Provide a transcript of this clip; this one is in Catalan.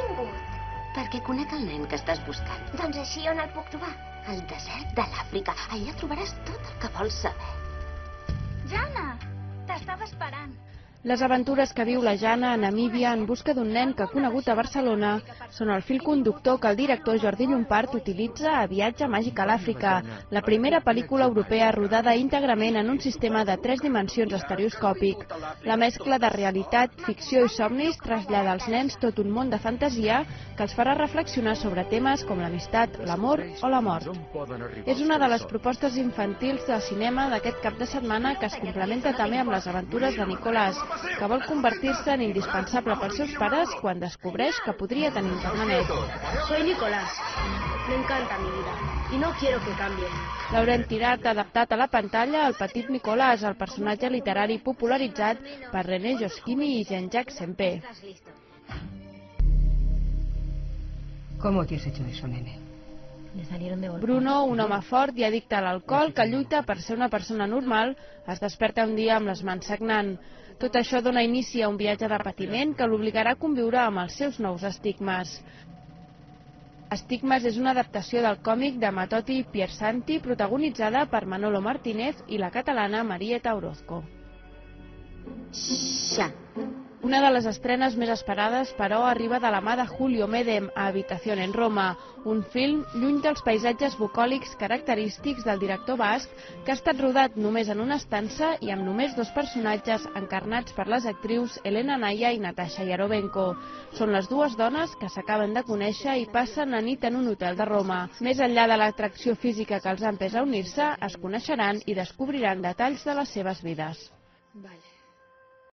vingut? Perquè conec el nen que estàs buscant. Doncs així on el puc trobar? Al desert de l'Àfrica. Allà trobaràs tot el que vols saber. Jana, t'estava esperant. Les aventures que viu la Jana a Namíbia en busca d'un nen que ha conegut a Barcelona són el fil conductor que el director Jordi Llompart utilitza a Viatge màgic a l'Àfrica, la primera pel·lícula europea rodada íntegrament en un sistema de 3 dimensions estereoscòpic. La mescla de realitat, ficció i somnis trasllada als nens tot un món de fantasia que els farà reflexionar sobre temes com l'amistat, l'amor o la mort. És una de les propostes infantils de cinema d'aquest cap de setmana que es complementa també amb les aventures de Nicolás, que vol convertir-se en indispensable pels seus pares quan descobreix que podria tenir un germanet. Soy Nicolás. Me encanta mi vida y no quiero que cambie. Laurent Tirat ha adaptat a la pantalla el petit Nicolás, el personatge literari popularitzat per René Goscinny i Jean-Jacques Sempé. ¿Cómo te has hecho eso, nene? Bruno, un home fort i addicte a l'alcohol que lluita per ser una persona normal, es desperta un dia amb les mans sagnant. Tot això dona inici a un viatge de patiment que l'obligarà a conviure amb els seus nous estigmes. Estigmes és una adaptació del còmic de Matoti Piersanti protagonitzada per Manolo Martínez i la catalana Marieta Orozco. Una de les estrenes més esperades, però, arriba de la mà de Julio Medem a Habitación en Roma, un film lluny dels paisatges bucòlics característics del director basc, que ha estat rodat només en una estança i amb només 2 personatges encarnats per les actrius Elena Naya i Natasha Yarovenko. Són les 2 dones que s'acaben de conèixer i passen la nit en un hotel de Roma. Més enllà de l'atracció física que els ha empès a unir-se, es coneixeran i descobriran detalls de les seves vides. Vale.